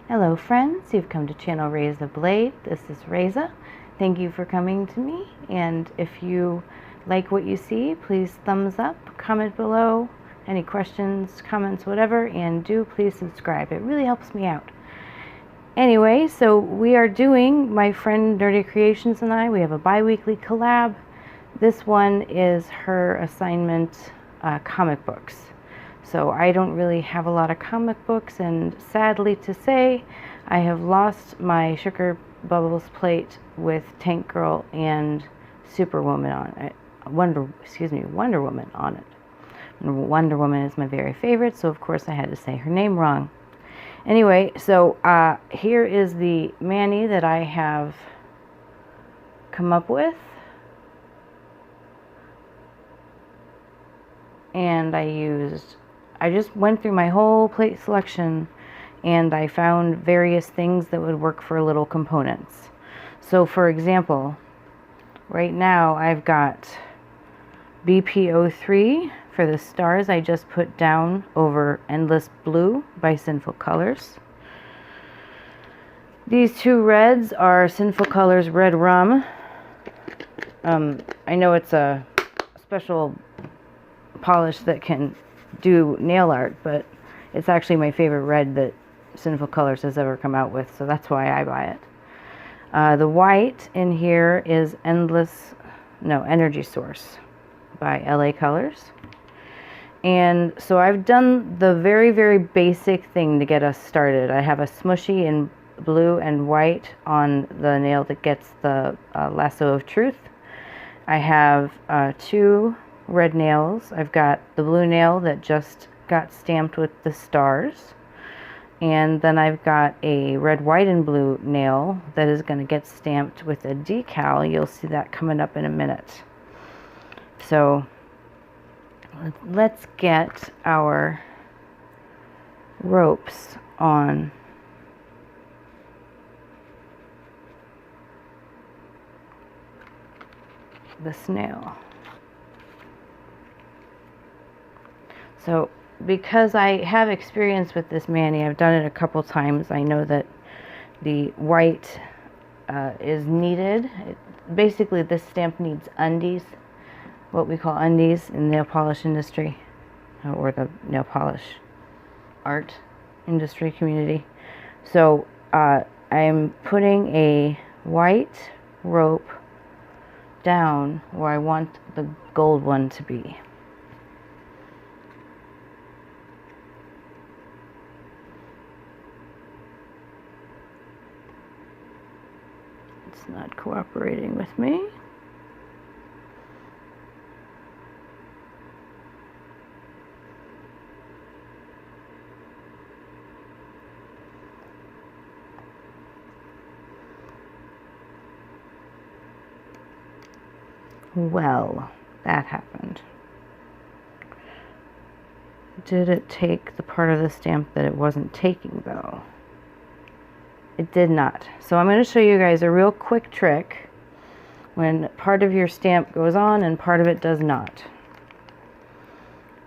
Hello friends, you've come to channel Raise the Blade. This is Reza. Thank you for coming to me, and if you like what you see, please thumbs up, comment below, any questions, comments, whatever, and do please subscribe. It really helps me out. Anyway, so we are doing, my friend Nerdy Creations and I, we have a bi-weekly collab. This one is her assignment, comic books. So I don't really have a lot of comic books, and sadly to say, I have lost my Sugar Bubbles plate with Tank Girl and Superwoman on it. Wonder Woman on it. Wonder Woman is my very favorite, so of course I had to say her name wrong. Anyway, so here is the mani that I have come up with. And I just went through my whole plate selection and I found various things that would work for little components. So for example, right now I've got BP03 for the stars I just put down over Endless Blue by Sinful Colors. These two reds are Sinful Colors Red Rum. I know it's a special polish that can do nail art, but it's actually my favorite red that Sinful Colors has ever come out with, so that's why I buy it. The white in here is Energy Source by LA Colors. And so I've done the very, very basic thing to get us started. I have a smushy in blue and white on the nail that gets the Lasso of Truth. I have two red nails. I've got the blue nail that just got stamped with the stars, and then I've got a red, white, and blue nail that is going to get stamped with a decal. You'll see that coming up in a minute. So let's get our ropes on the snail. So because I have experience with this mani, I've done it a couple times, I know that the white is needed. Basically this stamp needs undies, what we call undies in the nail polish industry, or the nail polish art industry community. So I'm putting a white rope down where I want the gold one to be. It's not cooperating with me. Well, that happened. Did it take the part of the stamp that it wasn't taking though? It did not. So I'm going to show you guys a real quick trick when part of your stamp goes on and part of it does not.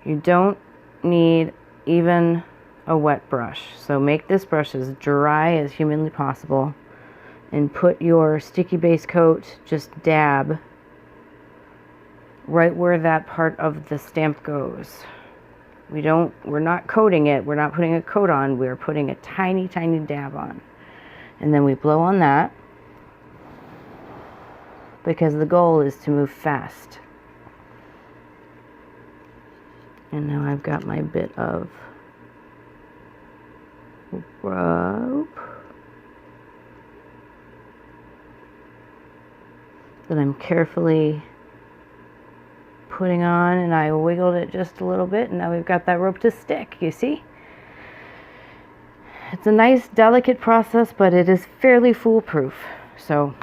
You don't need even a wet brush. So make this brush as dry as humanly possible and put your sticky base coat, just dab right where that part of the stamp goes. We're not coating it, we're not putting a coat on, we're putting a tiny, tiny dab on. And then we blow on that because the goal is to move fast. And now I've got my bit of rope that I'm carefully putting on, and I wiggled it just a little bit, and now we've got that rope to stick, you see? It's a nice, delicate process, but it is fairly foolproof. So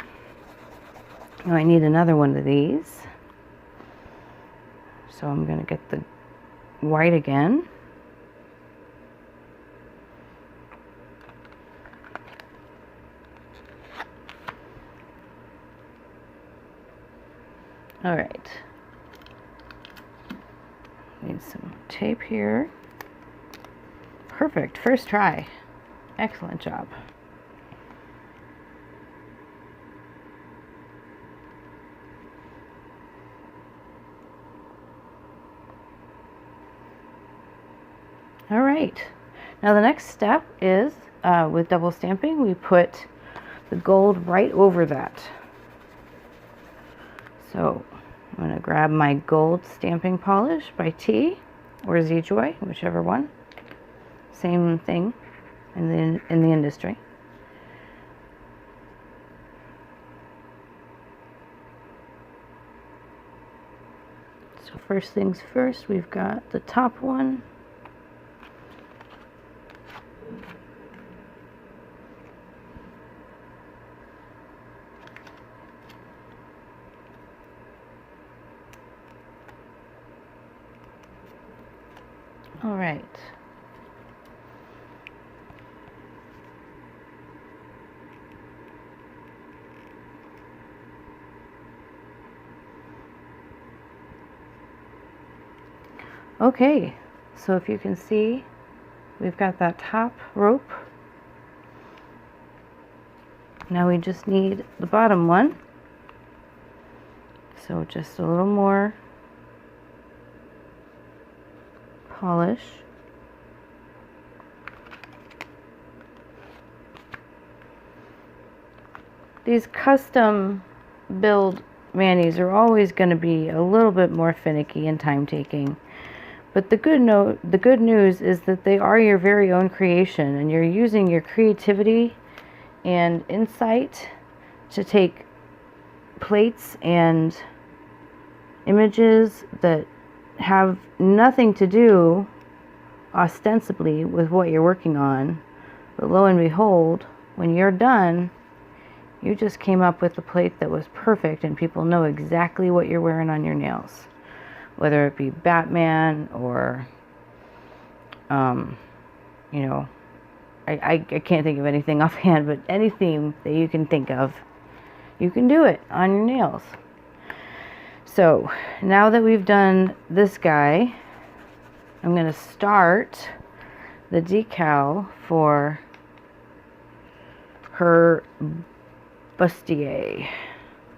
now I need another one of these. So I'm going to get the white again. All right. Need some tape here. Perfect, first try. Excellent job. All right. Now the next step is with double stamping, we put the gold right over that. So I'm going to grab my gold stamping polish by T or Z-Joy, whichever one. Same thing in the industry. So first things first, we've got the top one. All right. Okay, so if you can see, we've got that top rope. Now we just need the bottom one. So just a little more polish. These custom build manis are always going to be a little bit more finicky and time taking. But the good news is that they are your very own creation, and you're using your creativity and insight to take plates and images that have nothing to do ostensibly with what you're working on. But lo and behold, when you're done, you just came up with a plate that was perfect, and people know exactly what you're wearing on your nails. Whether it be Batman or, you know, I can't think of anything offhand, but any theme that you can think of, you can do it on your nails. So now that we've done this guy, I'm going to start the decal for her bustier.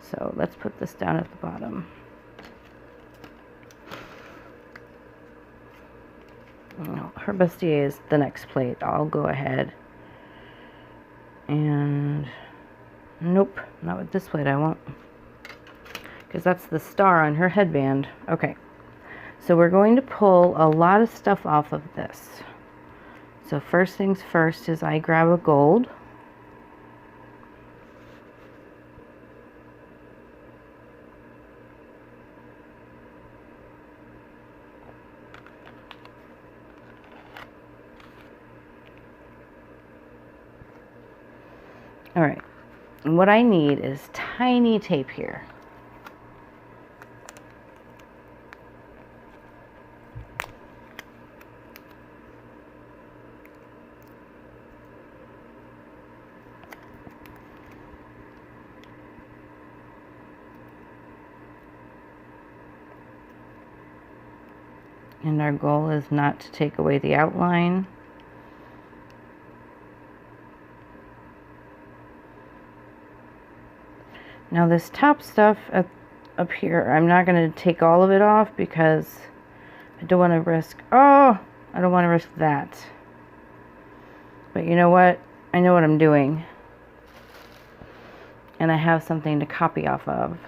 So let's put this down at the bottom. No, her bustier is the next plate. I'll go ahead and nope, not with this plate I won't, because that's the star on her headband. Okay, so we're going to pull a lot of stuff off of this. So first things first is I grab a gold. All right, and what I need is tiny tape here. And our goal is not to take away the outline. Now this top stuff up here, I'm not going to take all of it off because I don't want to risk, I don't want to risk that. But you know what? I know what I'm doing. And I have something to copy off of.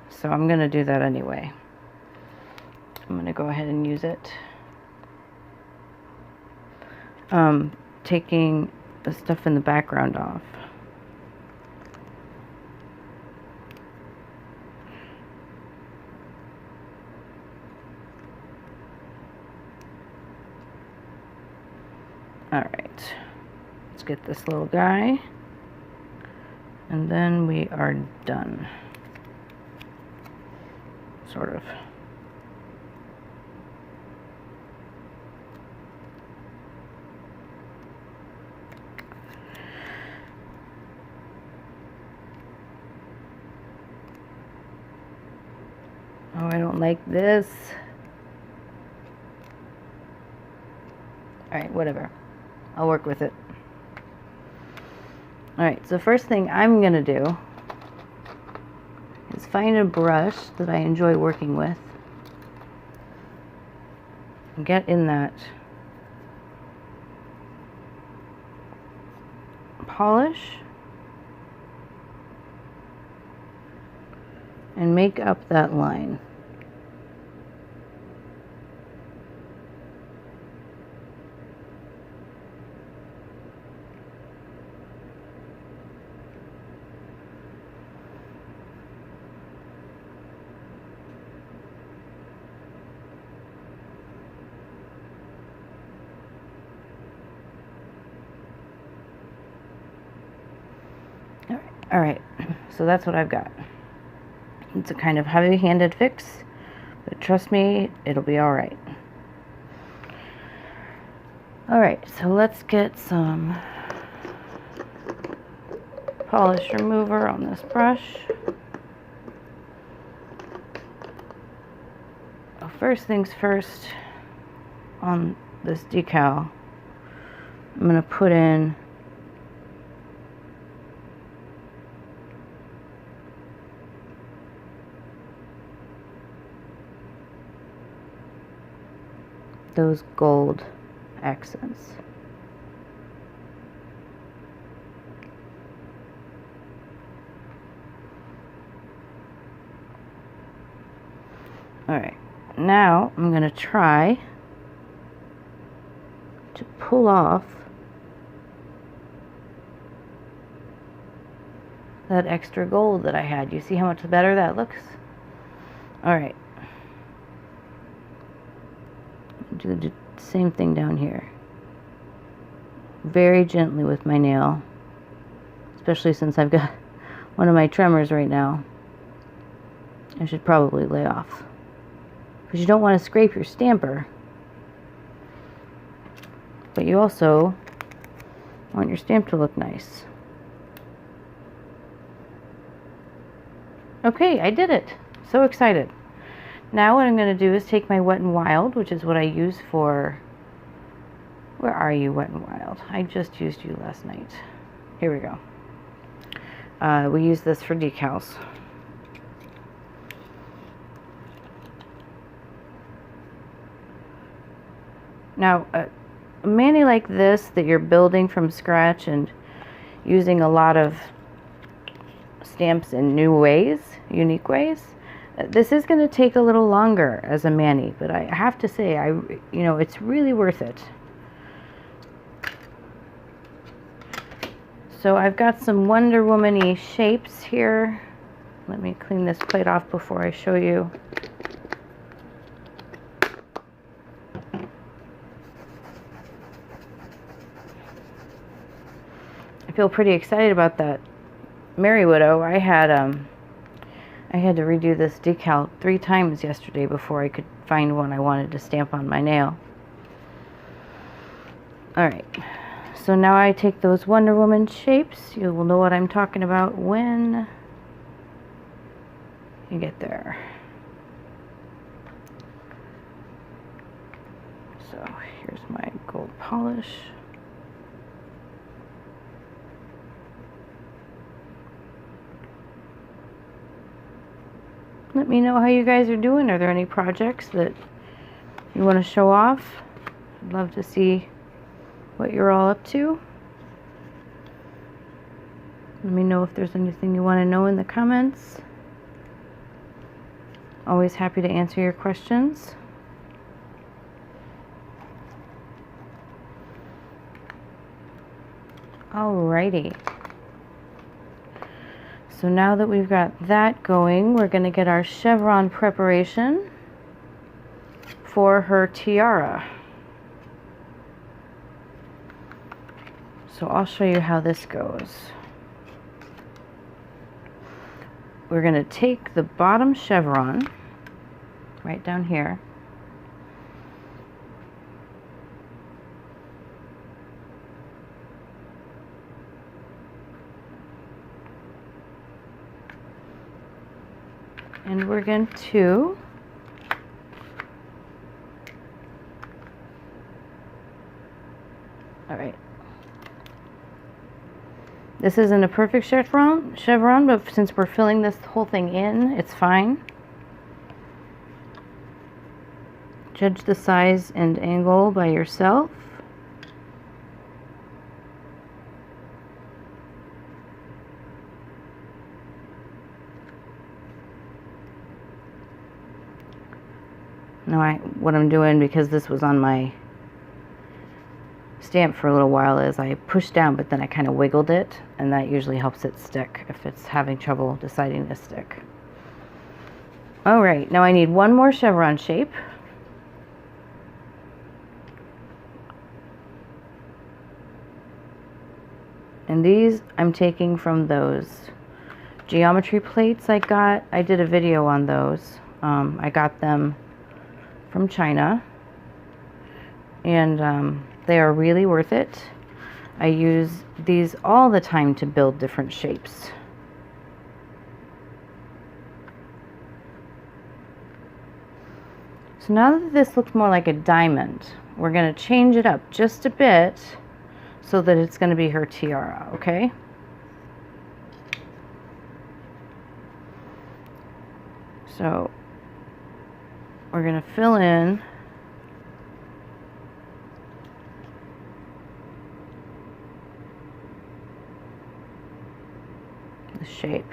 So I'm going to do that anyway. I'm going to go ahead and use it. Taking the stuff in the background off. Alright, let's get this little guy, and then we are done. Sort of. Oh, I don't like this. Alright, whatever. I'll work with it. Alright, so first thing I'm going to do is find a brush that I enjoy working with and get in that polish and make up that line. All right, so that's what I've got. It's a kind of heavy-handed fix, but trust me, it'll be all right. All right, so let's get some polish remover on this brush. Well, first things first, on this decal, I'm going to put in those gold accents. All right, now I'm going to try to pull off that extra gold that I had. You see how much better that looks? All right. Do the same thing down here. Very gently with my nail, especially since I've got one of my tremors right now. I should probably lay off, because you don't want to scrape your stamper, but you also want your stamp to look nice. Okay, I did it. So excited. Now what I'm going to do is take my Wet n Wild, which is what I use for... Where are you, Wet n Wild? I just used you last night. Here we go. We use this for decals. Now, a mani like this that you're building from scratch and using a lot of stamps in new ways, unique ways, this is going to take a little longer as a mani, but I have to say, it's really worth it. So I've got some Wonder Woman-y shapes here. Let me clean this plate off before I show you. I feel pretty excited about that Mary Widow. I had to redo this decal 3 times yesterday before I could find one I wanted to stamp on my nail. Alright, so now I take those Wonder Woman shapes. You will know what I'm talking about when you get there. So here's my gold polish. Let me know how you guys are doing. Are there any projects that you want to show off? I'd love to see what you're all up to. Let me know if there's anything you want to know in the comments. Always happy to answer your questions. Alrighty. So now that we've got that going, we're going to get our chevron preparation for her tiara. So I'll show you how this goes. We're going to take the bottom chevron right down here, and we're going to This isn't a perfect chevron, but since we're filling this whole thing in, it's fine. Judge the size and angle by yourself. Now what I'm doing, because this was on my stamp for a little while, is I pushed down, but then I kind of wiggled it, and that usually helps it stick if it's having trouble deciding to stick. All right, now I need one more chevron shape. And these I'm taking from those geometry plates I got. I did a video on those. I got them from China, and they are really worth it. I use these all the time to build different shapes. So now that this looks more like a diamond, we're going to change it up just a bit so that it's going to be her tiara, okay? So we're going to fill in the shape.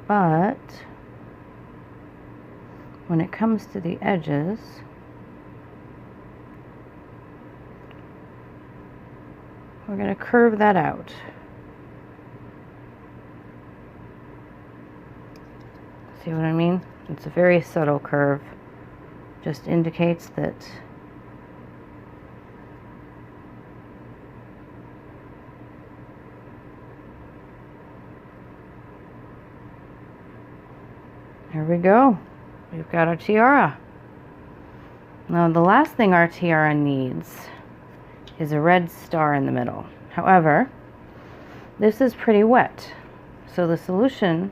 But when it comes to the edges, we're going to curve that out. See what I mean? It's a very subtle curve. Just indicates that there we go. We've got our tiara. Now the last thing our tiara needs is a red star in the middle. However, this is pretty wet. So the solution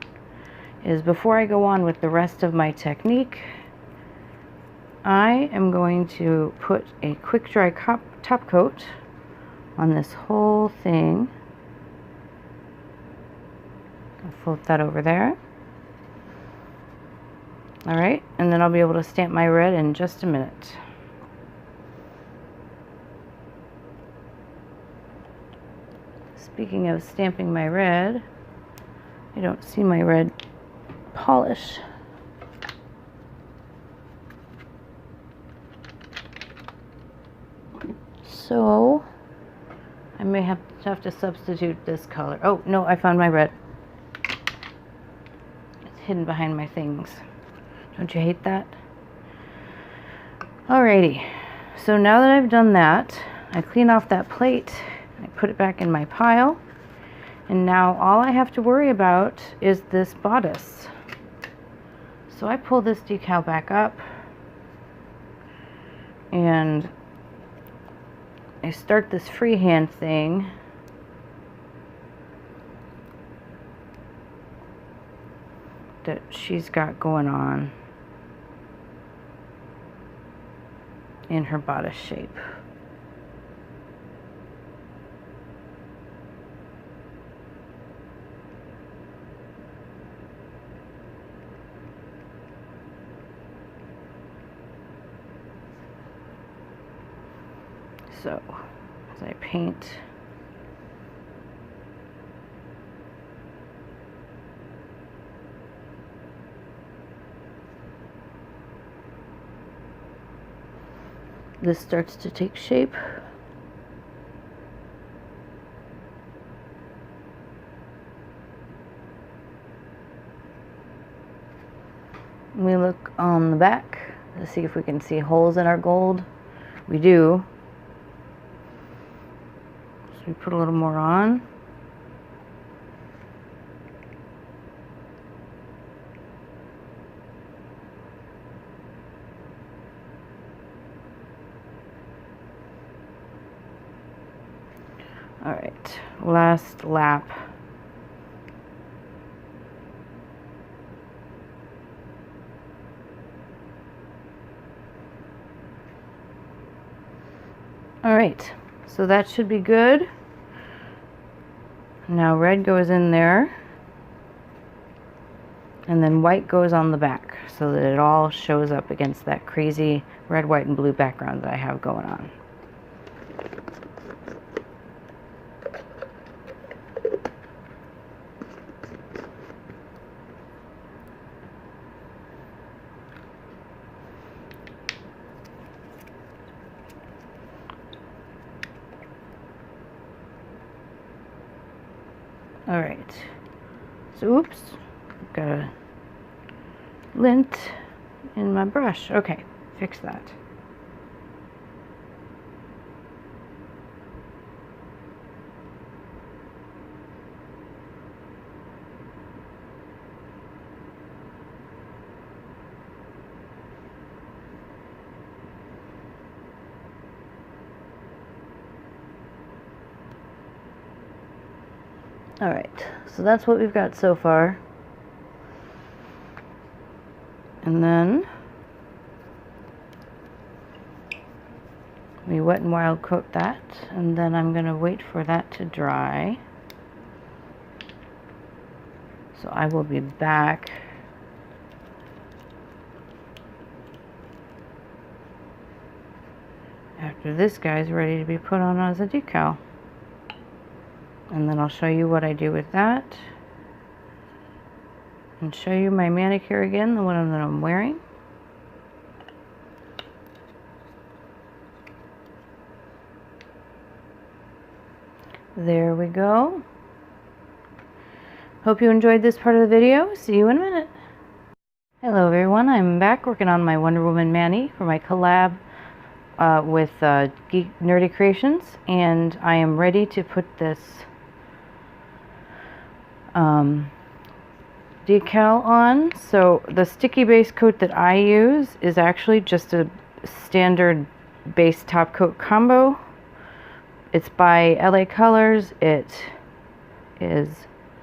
is, before I go on with the rest of my technique, I am going to put a quick dry top coat on this whole thing. I'll flip that over there. All right, and then I'll be able to stamp my red in just a minute. Speaking of stamping my red, I don't see my red polish. So I may have to substitute this color. Oh no, I found my red. It's hidden behind my things. Don't you hate that? Alrighty, so now that I've done that, I clean off that plate, I put it back in my pile, and now all I have to worry about is this bodice. So I pull this decal back up, and I start this freehand thing. That she's got going on in her bodice shape. So as I paint this starts to take shape. We look on the back to see if we can see holes in our gold. We do. So we put a little more on. All right, last lap. All right, So that should be good. Now red goes in there, and then white goes on the back so that it all shows up against that crazy red, white, and blue background that I have going on. All right, so oops, got a lint in my brush. Okay, fix that. All right, so that's what we've got so far. And then we wet and wild coat that, and then I'm gonna wait for that to dry. So I will be back after this guy's ready to be put on as a decal. And then I'll show you what I do with that. And show you my manicure again, the one that I'm wearing. There we go. Hope you enjoyed this part of the video. See you in a minute. Hello everyone, I'm back working on my Wonder Woman mani for my collab with Geek Nerdy Creations, and I am ready to put this decal on. So the sticky base coat that I use is actually just a standard base top coat combo. It's by LA Colors. It is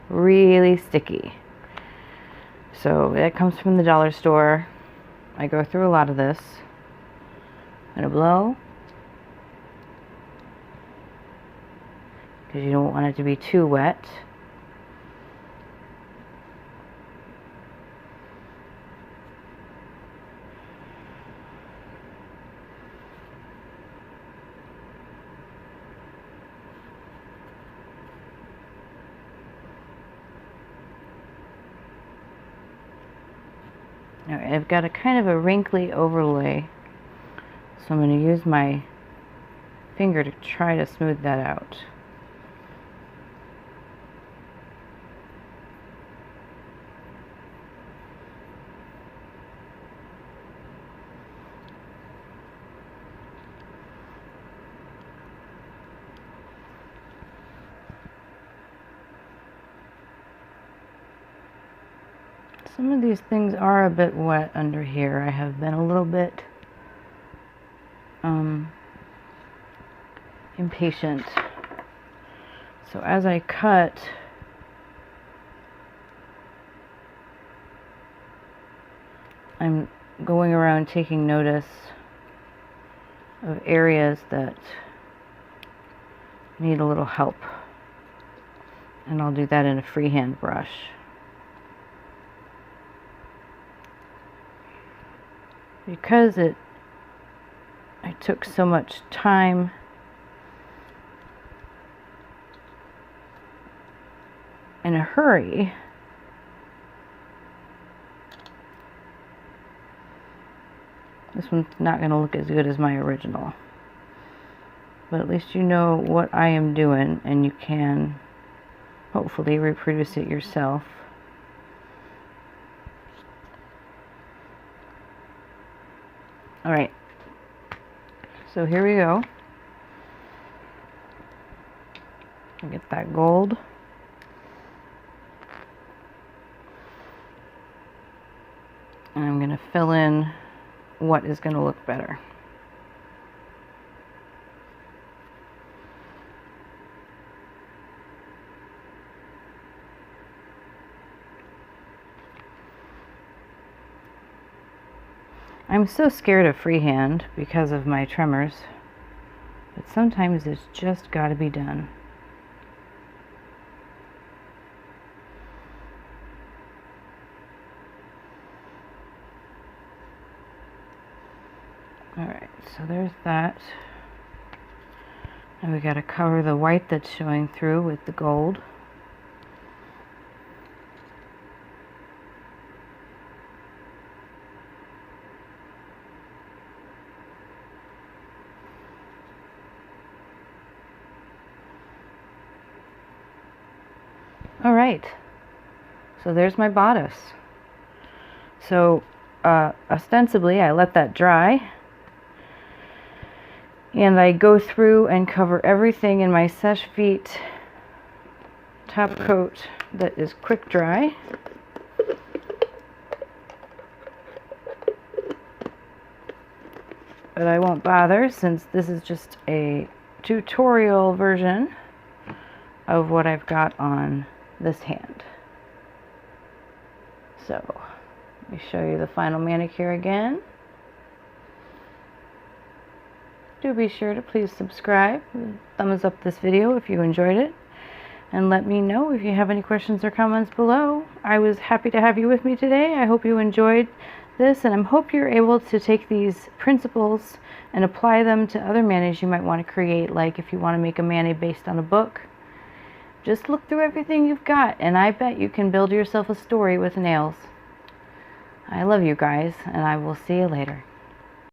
really sticky. So it comes from the dollar store. I go through a lot of this. I'm gonna blow, because you don't want it to be too wet. Alright, I've got a kind of a wrinkly overlay, so I'm going to use my finger to try to smooth that out. Some of these things are a bit wet under here. I have been a little bit impatient. So as I cut, I'm going around taking notice of areas that need a little help. And I'll do that in a freehand brush. Because I took so much time in a hurry, this one's not going to look as good as my original. But at least you know what I am doing, and you can hopefully reproduce it yourself. Alright, so here we go. Get that gold. And I'm going to fill in what is going to look better. I'm so scared of freehand because of my tremors. But but sometimes it's just got to be done. Alright, so there's that. And we got to cover the white that's showing through with the gold. Alright, so there's my bodice. So ostensibly I let that dry, and I go through and cover everything in my Seche Vite top coat that is quick dry. But I won't bother, since this is just a tutorial version of what I've got on this hand. So let me show you the final manicure again. Do be sure to please subscribe, thumbs up this video if you enjoyed it, and let me know if you have any questions or comments below. I was happy to have you with me today. I hope you enjoyed this, and I hope you're able to take these principles and apply them to other manis you might want to create, like if you want to make a mani based on a book. Just look through everything you've got, and I bet you can build yourself a story with nails. I love you guys, and I will see you later.